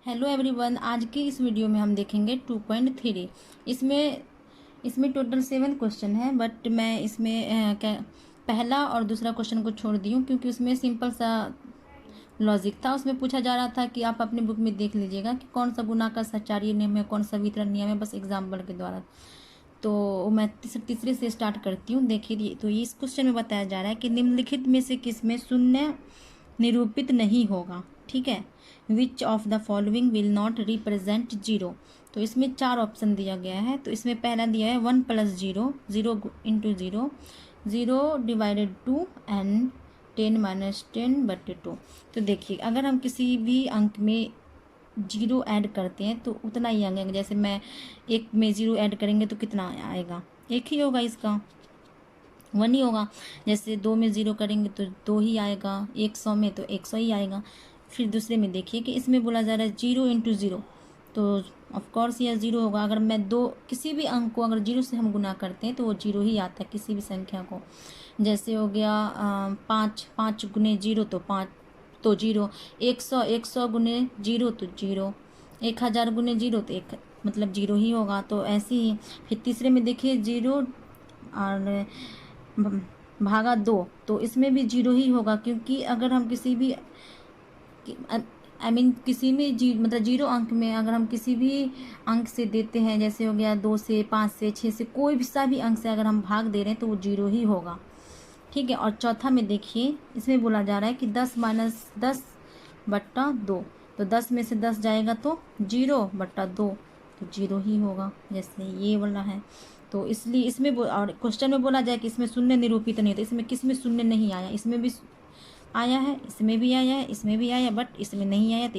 Hello everyone, आज की इस वीडियो में हम देखेंगे 2.3। इसमें इसमें टोटल 7 क्वेश्चन है, बट मैं इसमें पहला और दूसरा क्वेश्चन को छोड़ दी हूँ क्योंकि उसमें सिंपल सा लॉजिक था। उसमें पूछा जा रहा था कि आप अपनी बुक में देख लीजिएगा कि कौन सा गुना का सचारी नियम है, कौन सा वितरण नियम है, बस एग्जाम्पल के द्वारा। तो मैं तीसरे से स्टार्ट करती हूँ। देखिए, तो इस क्वेश्चन में बताया जा रहा है कि निम्नलिखित में से किस में शून्य निरूपित नहीं होगा। ठीक है, which of the following will not represent zero. तो इसमें 4 ऑप्शन दिया गया है। तो इसमें पहला दिया है 1 + 0, 0 इंटू 0, 0 डिवाइडेड 2 एंड 10 - 10/2। तो देखिए, अगर हम किसी भी अंक में जीरो ऐड करते हैं तो उतना ही आएगा। जैसे मैं 1 में 0 ऐड करेंगे तो कितना आएगा, 1 ही होगा, इसका 1 ही होगा। जैसे 2 में 0 करेंगे तो 2 ही आएगा, 100 में तो 100 ही आएगा। फिर दूसरे में देखिए कि इसमें बोला जा रहा है 0 इंटू 0, तो ऑफकोर्स यह 0 होगा। अगर मैं किसी भी अंक को अगर 0 से हम गुना करते हैं तो वो 0 ही आता है, किसी भी संख्या को। जैसे हो गया 5 गुने 0 तो 5 तो 0, 100 गुने 0 तो 0, 1000 गुने 0 तो 1, मतलब 0 ही होगा। तो ऐसे ही फिर तीसरे में देखिए 0 और भागा 2, तो इसमें भी 0 ही होगा, क्योंकि अगर हम किसी भी किसी में मतलब 0 अंक में अगर हम किसी भी अंक से देते हैं, जैसे हो गया 2 से, 5 से, 6 से, कोई भी सा भी अंक से अगर हम भाग दे रहे हैं तो वो 0 ही होगा। ठीक है। और चौथा में देखिए, इसमें बोला जा रहा है कि 10-10/2, तो 10 में से 10 जाएगा तो 0/2, तो 0 ही होगा, जैसे ये वाला है। तो इसलिए इसमें और क्वेश्चन में बोला जाए कि इसमें शून्य निरूपित नहीं, तो इसमें किस में शून्य नहीं आया, इसमें भी आया है, इसमें भी आया है, इसमें भी आया, बट इसमें नहीं आया। तो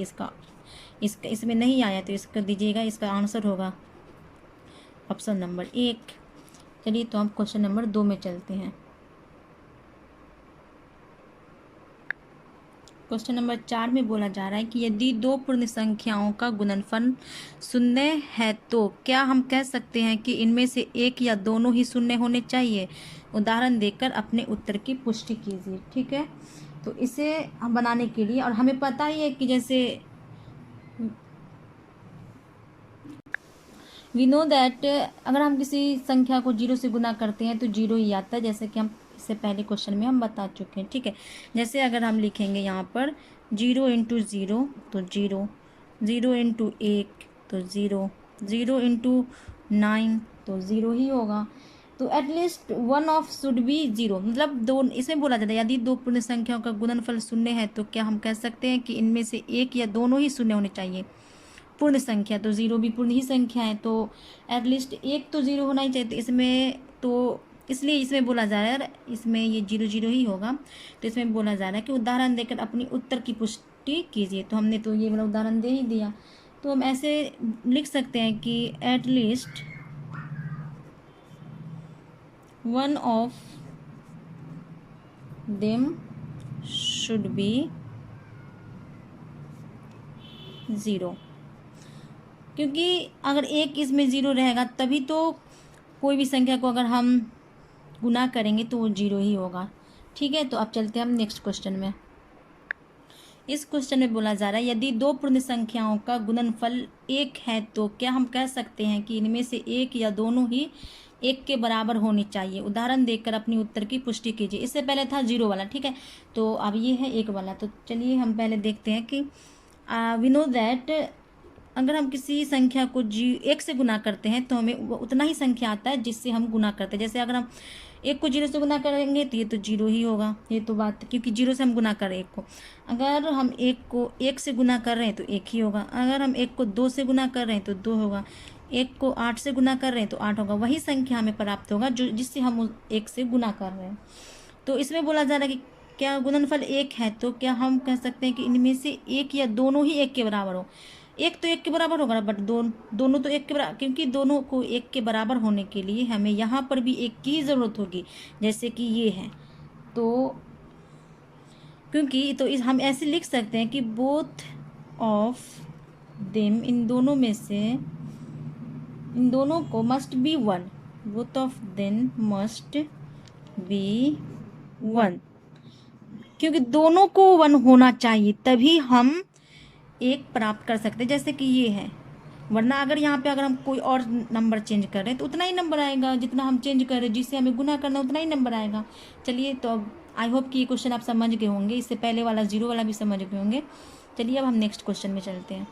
इसमें नहीं आया तो इसका दीजिएगा, इसका आंसर होगा ऑप्शन नंबर 1। चलिए, तो हम क्वेश्चन नंबर 2 में चलते हैं। क्वेश्चन नंबर 4 में बोला जा रहा है कि यदि 2 पूर्ण संख्याओं का गुणनफल शून्य है तो क्या हम कह सकते हैं कि इनमें से एक या दोनों ही शून्य होने चाहिए। उदाहरण देकर अपने उत्तर की पुष्टि कीजिए। ठीक है, तो इसे हम बनाने के लिए, और हमें पता ही है कि जैसे वी नो दैट अगर हम किसी संख्या को 0 से गुना करते हैं तो 0 ही आता है, जैसे कि हम इससे पहले क्वेश्चन में हम बता चुके हैं। ठीक है, जैसे अगर हम लिखेंगे यहाँ पर 0 इंटू 0 तो 0, 0 इंटू 1 तो 0, 0 इंटू 9 तो 0 ही होगा। तो at least one of should be 0, मतलब दो, इसमें बोला जाता है यदि 2 पूर्ण संख्याओं का गुणनफल शून्य है तो क्या हम कह सकते हैं कि इनमें से एक या दोनों ही शून्य होने चाहिए। पूर्ण संख्या तो 0 भी पूर्ण ही संख्या है, तो एटलीस्ट एक तो 0 होना ही चाहिए। तो इसमें तो इसलिए इसमें बोला जा रहा है, इसमें ये 0 0 ही होगा। तो इसमें बोला जा रहा है कि उदाहरण देकर अपनी उत्तर की पुष्टि कीजिए। तो हमने तो ये वाला उदाहरण दे ही दिया, तो हम ऐसे लिख सकते हैं कि at least one of them should be 0, क्योंकि अगर एक इसमें 0 रहेगा तभी तो कोई भी संख्या को अगर हम गुना करेंगे तो वो 0 ही होगा। ठीक है, तो अब चलते हैं हम नेक्स्ट क्वेश्चन में। इस क्वेश्चन में बोला जा रहा है यदि 2 पूर्ण संख्याओं का गुणनफल 1 है तो क्या हम कह सकते हैं कि इनमें से एक या दोनों ही 1 के बराबर होनी चाहिए। उदाहरण देकर अपनी उत्तर की पुष्टि कीजिए। इससे पहले था 0 वाला, ठीक है, तो अब ये है 1 वाला। तो चलिए हम पहले देखते हैं कि वी नो दैट अगर हम किसी संख्या को 1 से गुना करते हैं तो हमें उतना ही संख्या आता है जिससे हम गुना करते हैं। जैसे अगर हम 1 को 0 से गुना करेंगे तो ये तो 0 ही होगा, ये तो बात, क्योंकि 0 से हम गुना कर रहे हैं 1 को। अगर हम 1 को 1 से गुना कर रहे हैं तो 1 ही होगा। अगर हम 1 को 2 से गुना कर रहे हैं तो 2 होगा। 1 को 8 से गुना कर रहे हैं तो 8 होगा। वही संख्या हमें प्राप्त होगा जो जिससे हम 1 से गुना कर रहे हैं। तो इसमें बोला जा रहा है कि क्या गुणनफल 1 है तो क्या हम कह सकते हैं कि इनमें से एक या दोनों ही 1 के बराबर हो। एक तो 1 के बराबर होगा, बट दोनों तो 1 के बराबर, क्योंकि दोनों को 1 के बराबर होने के लिए हमें यहाँ पर भी 1 की ज़रूरत होगी, जैसे कि ये है। तो क्योंकि तो हम ऐसे लिख सकते हैं कि बोथ ऑफ देम, इन दोनों में से इन दोनों को must be 1, both of them must be 1, क्योंकि दोनों को 1 होना चाहिए तभी हम 1 प्राप्त कर सकते हैं, जैसे कि ये है। वरना अगर यहाँ पे अगर हम कोई और नंबर चेंज कर रहे हैं तो उतना ही नंबर आएगा, जितना हम चेंज कर रहे हैं, जिससे हमें गुना करना उतना ही नंबर आएगा। चलिए, तो अब आई होप कि ये क्वेश्चन आप समझ गए होंगे, इससे पहले वाला 0 वाला भी समझ गए होंगे। चलिए अब हम नेक्स्ट क्वेश्चन में चलते हैं।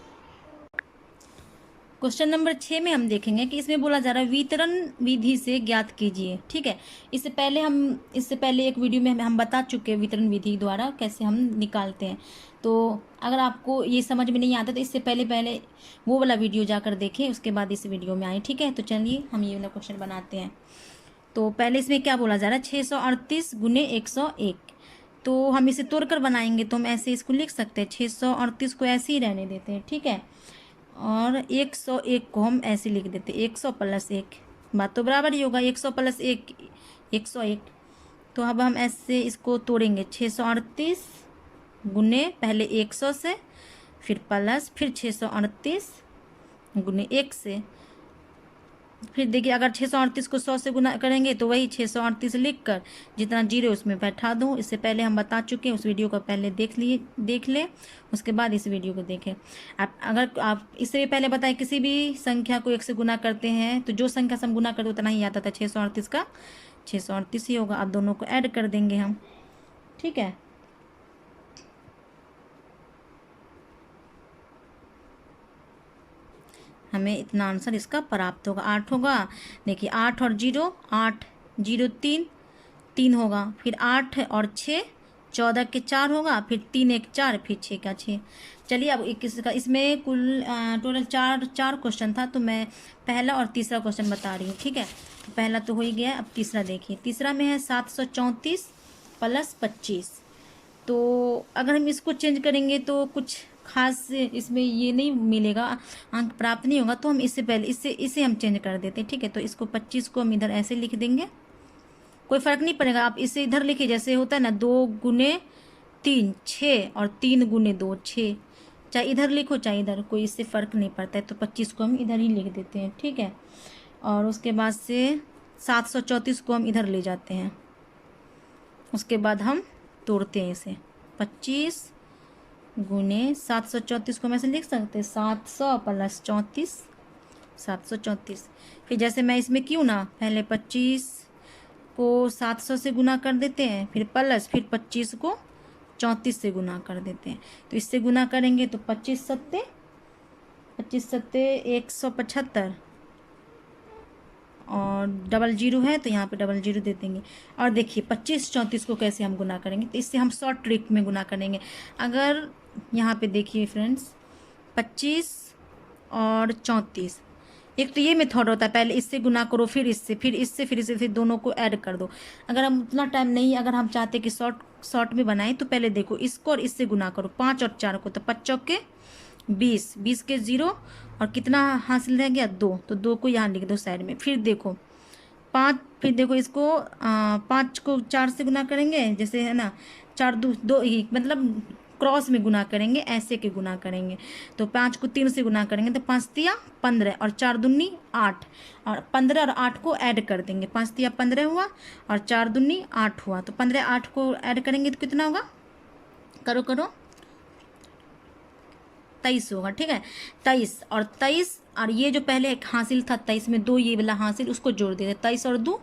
क्वेश्चन नंबर 6 में हम देखेंगे कि इसमें बोला जा रहा है वितरण विधि से ज्ञात कीजिए। ठीक है, इससे पहले एक वीडियो में हम बता चुके हैं वितरण विधि द्वारा कैसे हम निकालते हैं। तो अगर आपको ये समझ में नहीं आता तो इससे पहले वो वाला वीडियो जाकर देखें, उसके बाद इस वीडियो में आए। ठीक है, तो चलिए हम ये वाला क्वेश्चन बनाते हैं। तो पहले इसमें क्या बोला जा रहा है, 638 गुने 101। तो हम इसे तोड़कर बनाएंगे, तो हम ऐसे इसको लिख सकते हैं, 638 को ऐसे ही रहने देते हैं। ठीक है, और 101 को हम ऐसे लिख देते हैं, 100 + 1, बात तो बराबर ही होगा, 100 + 1 101। तो अब हम ऐसे इसको तोड़ेंगे, 638 गुने पहले 100 से, फिर प्लस, फिर 638 गुने 1 से। फिर देखिए, अगर 638 को 100 से गुना करेंगे तो वही 638 लिख कर जितना जीरो उसमें बैठा दूँ। इससे पहले हम बता चुके हैं, उस वीडियो को पहले देख लें, उसके बाद इस वीडियो को देखें। अगर आप इससे पहले बताएं किसी भी संख्या को 1 से गुना करते हैं तो जो संख्या से हम गुना करते उतना ही आता था, 638 का 638 ही होगा। अब दोनों को ऐड कर देंगे हम। ठीक है, हमें इतना आंसर इसका प्राप्त होगा, 8 होगा। देखिए 8 और 0, 8 0 3 3 होगा, फिर 8 और 6 14 के 4 होगा, फिर 3 1 4, फिर 6 का 6। चलिए अब 21 का, इसमें कुल टोटल चार क्वेश्चन था, तो मैं पहला और तीसरा क्वेश्चन बता रही हूँ। ठीक है, तो पहला तो हो ही गया, अब तीसरा देखिए। तीसरा में है 734 + 25। तो अगर हम इसको चेंज करेंगे तो कुछ खास इसमें ये नहीं मिलेगा, अंक प्राप्त नहीं होगा, तो हम इससे पहले इसे हम चेंज कर देते हैं। ठीक है, तो इसको 25 को हम इधर ऐसे लिख देंगे, कोई फ़र्क नहीं पड़ेगा। आप इसे इधर लिखिए, जैसे होता है ना 2 गुने 3 6 और 3 गुने 2 6, चाहे इधर लिखो चाहे इधर, कोई इससे फ़र्क नहीं पड़ता है। तो 25 को हम इधर ही लिख देते हैं। ठीक है, और उसके बाद से 734 को हम इधर ले जाते हैं, उसके बाद हम तोड़ते हैं इसे। 25 गुने 734 को हम ऐसे लिख सकते हैं, 700 + 34 734। फिर जैसे मैं इसमें क्यों ना पहले 25 को 700 से गुना कर देते हैं, फिर प्लस, फिर 25 को 34 से गुना कर देते हैं। तो इससे गुना करेंगे तो 25 सत्ते 175, और डबल जीरो है तो यहाँ पे डबल जीरो दे देंगे। और देखिए 25 34 को कैसे हम गुना करेंगे, तो इससे हम शॉर्ट ट्रिक में गुना करेंगे। अगर यहाँ पे देखिए फ्रेंड्स, 25 और 34, एक तो ये मेथड होता है, पहले इससे गुना करो, फिर इससे, फिर इससे, फिर इससे, फिर दोनों को ऐड कर दो। अगर हम उतना टाइम नहीं, अगर हम चाहते कि शॉर्ट में बनाएं, तो पहले देखो इसको और इससे गुना करो, 5 और 4 को, तो 5 चौके 20, 20 के 0, और कितना हासिल रह गया 2, तो 2 को यहाँ लिख दो साइड में। फिर देखो 5, फिर देखो इसको 5 को 4 से गुना करेंगे, जैसे है ना 4 2 2 ही, मतलब क्रॉस में गुना करेंगे, ऐसे के गुना करेंगे। तो 5 को 3 से गुना करेंगे तो 5 तिया 15, और 4 दूनी 8, और 15 और 8 को ऐड कर देंगे, 5 तिया 15 हुआ, और 4 दूनी 8 हुआ। तो 15 8 को ऐड करेंगे तो कितना होगा, करो 23 होगा। ठीक है, 23 और 23, और ये जो पहले एक हासिल था 23 में 2, ये वाला हासिल, उसको जोड़ देते, 23 और 2,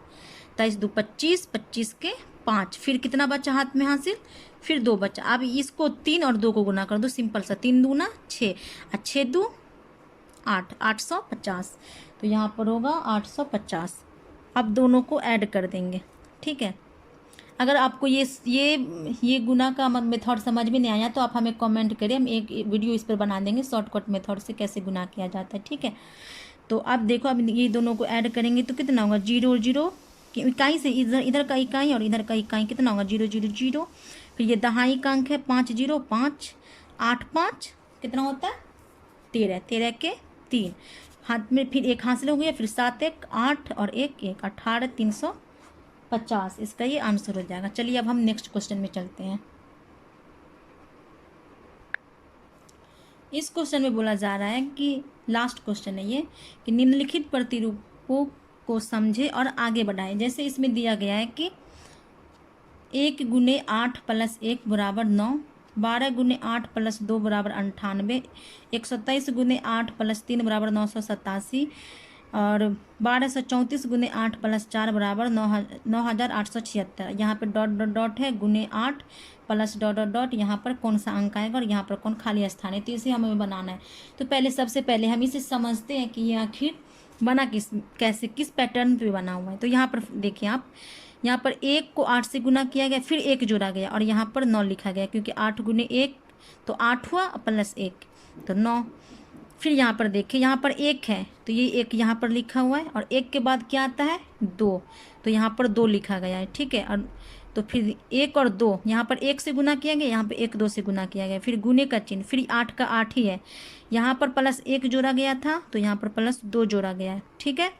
23 2 25, 25 के 5, फिर कितना बचा हाथ में हासिल, फिर 2 बचा। अब इसको 3 और 2 को गुना कर दो, सिंपल सा, 3 दूना 6, और 6 2 8, 850। तो यहाँ पर होगा 850। अब दोनों को ऐड कर देंगे। ठीक है, अगर आपको ये गुना का मेथड समझ में नहीं आया तो आप हमें कमेंट करें, हम एक वीडियो इस पर बना देंगे शॉर्टकट मेथड से कैसे गुना किया जाता है। ठीक है, तो अब देखो, अब ये दोनों को ऐड करेंगे तो कितना होगा, 0 0 इकाई से इधर का इकाई और इधर का इकाई, कितना होगा 0 0 0। फिर ये दहाई का अंक है 5 0 5, 8 5 कितना होता है 13, 13 के 3, हाथ में फिर एक हासिल हो गया, फिर 7 1 8 और 1 1, 18 350, इसका ये आंसर हो जाएगा। चलिए अब हम नेक्स्ट क्वेश्चन में चलते हैं। इस क्वेश्चन में बोला जा रहा है कि लास्ट क्वेश्चन है ये, कि निम्नलिखित प्रतिरूपों को समझे और आगे बढ़ाए। जैसे इसमें दिया गया है कि 1 गुने 8 + 1 = 9, 12 गुने 8 प्लस 2 बराबर 98, 127 गुने 8 प्लस 3 बराबर 987, और 1234 गुने 8 प्लस 4 बराबर 9876। यहाँ पे डॉट डॉट डॉट है, गुने 8 प्लस डॉट डॉट डॉट, यहाँ पर कौन सा अंक आएगा और यहाँ पर कौन खाली स्थान है, तो इसे हमें बनाना है। तो पहले सबसे पहले हम इसे समझते हैं कि ये आखिर बना कैसे किस पैटर्न पे बना हुआ है। तो यहाँ पर देखिए आप, यहाँ पर 1 को 8 से गुना किया गया, फिर 1 जोड़ा गया और यहाँ पर 9 लिखा गया, क्योंकि 8 गुने 1 तो 8 हुआ प्लस 1 तो 9। फिर यहाँ पर देखिए, यहाँ पर 1 है तो ये 1 यहाँ पर लिखा हुआ है, और 1 के बाद क्या आता है 2, तो यहाँ पर 2 लिखा गया है, ठीक है। और तो फिर 1 और 2 यहाँ पर 1 से गुना किया गया, यहाँ पे 1 2 से गुना किया गया, फिर गुने का चिन्ह, फिर 8 का 8 ही है, यहाँ पर प्लस 1 जोड़ा गया था तो यहाँ पर प्लस 2 जोड़ा गया है, ठीक है।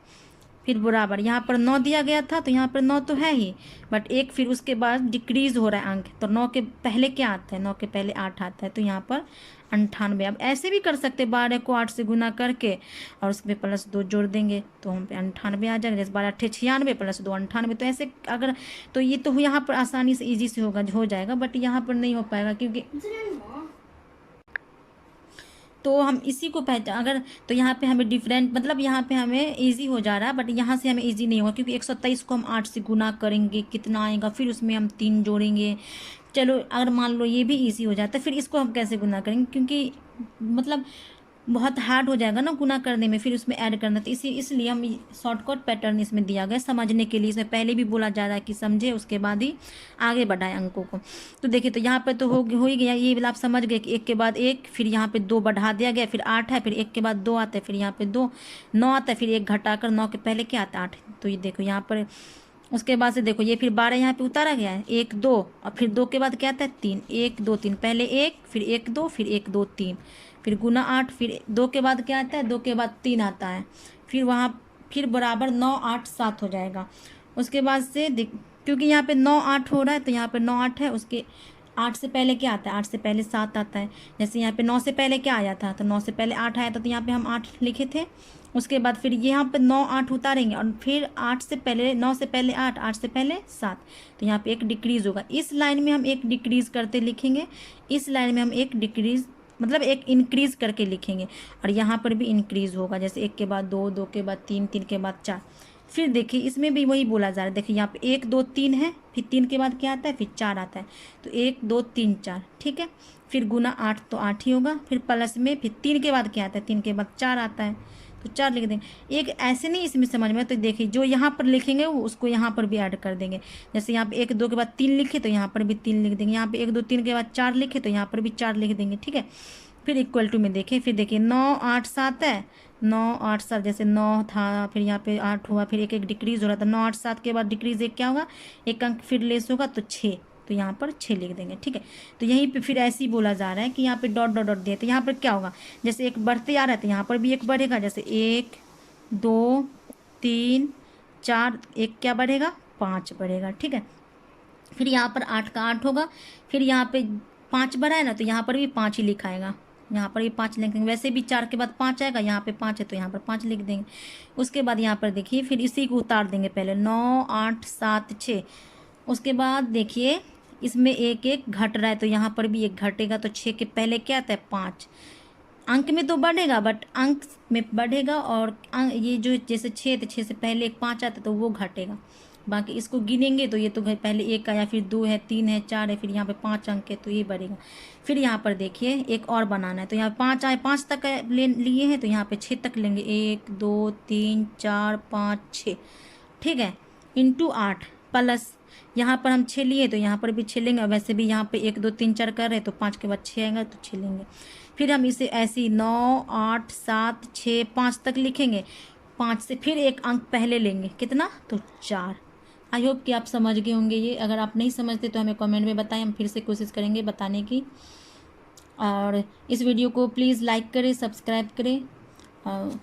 फिर बराबर यहाँ पर 9 दिया गया था तो यहाँ पर 9 तो है ही, बट 1 फिर उसके बाद डिक्रीज हो रहा है अंक, तो 9 के पहले क्या आता है, 9 के पहले 8 आता है, तो यहाँ पर 98। अब ऐसे भी कर सकते, 12 को 8 से गुना करके और उस पर प्लस 2 जोड़ देंगे तो हम पे 98 आ जाएगा। जैसे 12 8 96 प्लस 2 98, तो ऐसे अगर तो ये तो यहाँ पर आसानी से ईजी से हो जाएगा, बट यहाँ पर नहीं हो पाएगा, क्योंकि तो हम इसी को पहचान अगर तो यहाँ पे हमें डिफरेंट मतलब यहाँ पे हमें इजी हो जा रहा है, बट यहाँ से हमें इजी नहीं होगा, क्योंकि 127 को हम 8 से गुना करेंगे कितना आएगा, फिर उसमें हम 3 जोड़ेंगे। चलो अगर मान लो ये भी इजी हो जाता है, फिर इसको हम कैसे गुना करेंगे, क्योंकि मतलब बहुत हार्ड हो जाएगा ना गुना करने में, फिर उसमें ऐड करना, तो इसलिए हम शॉर्टकट पैटर्न इसमें दिया गया समझने के लिए। इसमें पहले भी बोला जा रहा है कि समझे उसके बाद ही आगे बढ़ाए अंकों को। तो देखिए, तो यहाँ पर तो हो ही गया, ये वाला आप समझ गए कि 1 के बाद 1, फिर यहाँ पे 2 बढ़ा दिया गया, फिर 8 है, फिर 1 के बाद 2 आता है, फिर यहाँ पे 2 9 आता है, फिर 1 घटाकर 9 के पहले क्या आता है 8। तो ये देखो यहाँ पर उसके बाद से देखो ये फिर 12 यहाँ पे उतारा गया है, 1 2, और फिर 2 के बाद क्या आता है 3, 1 2 3, पहले 1 फिर 1 2 फिर 1 2 3, फिर गुना 8, फिर 2 के बाद क्या आता है 2 के बाद 3 आता है, फिर वहाँ फिर बराबर 9 8 7 हो जाएगा। उसके बाद से क्योंकि यहाँ पे 9 8 हो रहा है तो यहाँ पे 9 8 है, उसके 8 से पहले क्या आता है 8 से पहले 7 आता है। जैसे यहाँ पे 9 से पहले क्या आया था, तो 9 से पहले 8 आया था, तो यहाँ पे हम 8 लिखे थे। उसके बाद फिर यहाँ पे 9 8 उतारेंगे, और फिर 8 से पहले 9 से पहले 8 8 से पहले 7, तो यहाँ पे एक डिक्रीज़ होगा। इस लाइन में हम एक डिक्रीज़ करते लिखेंगे, इस लाइन में हम एक डिक्रीज़ मतलब एक इंक्रीज़ करके लिखेंगे, और यहाँ पर भी इंक्रीज़ होगा, जैसे 1 के बाद 2 2 के बाद 3 3 के बाद 4। फिर देखिए इसमें भी वही बोला जा रहा है, देखिए यहाँ पे 1 2 3 है, फिर 3 के बाद क्या आता है फिर 4 आता है, तो 1 2 3 4, ठीक है। फिर गुना 8 तो 8 ही होगा, फिर प्लस में फिर 3 के बाद क्या आता है 3 के बाद 4 आता है, तो 4 लिख देंगे। एक ऐसे नहीं इसमें समझ में, तो देखिए जो यहाँ पर लिखेंगे वो उसको यहाँ पर भी ऐड कर देंगे। जैसे यहाँ पे 1 2 के बाद 3 लिखे तो यहाँ पर भी 3 लिख देंगे, यहाँ पे 1 2 3 के बाद 4 लिखे तो यहाँ पर भी 4 लिख देंगे, ठीक है। फिर इक्वल टू में देखें, फिर देखिए 9 8 7 है, 9 8 7, जैसे 9 था फिर यहाँ पे 8 हुआ, फिर एक एक डिक्रीज़ हो रहा था, 9 8 7 के बाद डिक्रीज़ एक क्या होगा, एक अंक फिर लेस होगा तो 6, तो यहाँ पर 6 लिख देंगे, ठीक है। तो यहीं पे फिर ऐसे ही बोला जा रहा है कि यहाँ पे डॉट डॉट डॉट दिए, तो यहाँ पर क्या होगा, जैसे एक बढ़ते आ रहा है तो यहाँ पर भी एक बढ़ेगा, जैसे 1 2 3 4, एक क्या बढ़ेगा 5 बढ़ेगा, ठीक है। फिर यहाँ पर 8 का 8 होगा, फिर यहाँ पे 5 बढ़ा है ना, तो यहाँ पर भी 5 ही लिखाएगा, यहाँ पर भी 5 लिख देंगे। वैसे भी 4 के बाद 5 आएगा, यहाँ पे 5 है तो यहाँ पर 5 लिख देंगे। उसके बाद यहाँ पर देखिए फिर इसी को उतार देंगे, पहले 9 8 7 6। उसके बाद देखिए इसमें एक एक घट रहा है, तो यहाँ पर भी एक घटेगा, तो 6 के पहले क्या आता है 5। अंक में तो बढ़ेगा, बट अंक में बढ़ेगा, और ये जो जैसे 6 तो 6 से पहले एक 5 आता है तो वो घटेगा। बाकी इसको गिनेंगे तो ये तो पहले 1 आया, फिर 2 है 3 है 4 है, फिर यहाँ पे 5 अंक है तो ये बढ़ेगा। फिर यहाँ पर देखिए एक और बनाना है, तो यहाँ 5 आए, 5 तक लिए हैं तो यहाँ पे 6 तक लेंगे, 1 2 3 4 5 6, ठीक है, इंटू 8 प्लस यहाँ पर हम 6 लिए तो यहाँ पर भी 6 लेंगे। वैसे भी यहाँ पे 1 2 3 4 कर रहे हैं तो 5 के बाद 6 आएगा तो 6 लेंगे। फिर हम इसे ऐसे ही 9 8 7 6 5 तक लिखेंगे, 5 से फिर एक अंक पहले लेंगे, कितना तो 4। आई होप कि आप समझ गए होंगे ये। अगर आप नहीं समझते तो हमें कमेंट में बताएं, हम फिर से कोशिश करेंगे बताने की। और इस वीडियो को प्लीज़ लाइक करें, सब्सक्राइब करें, और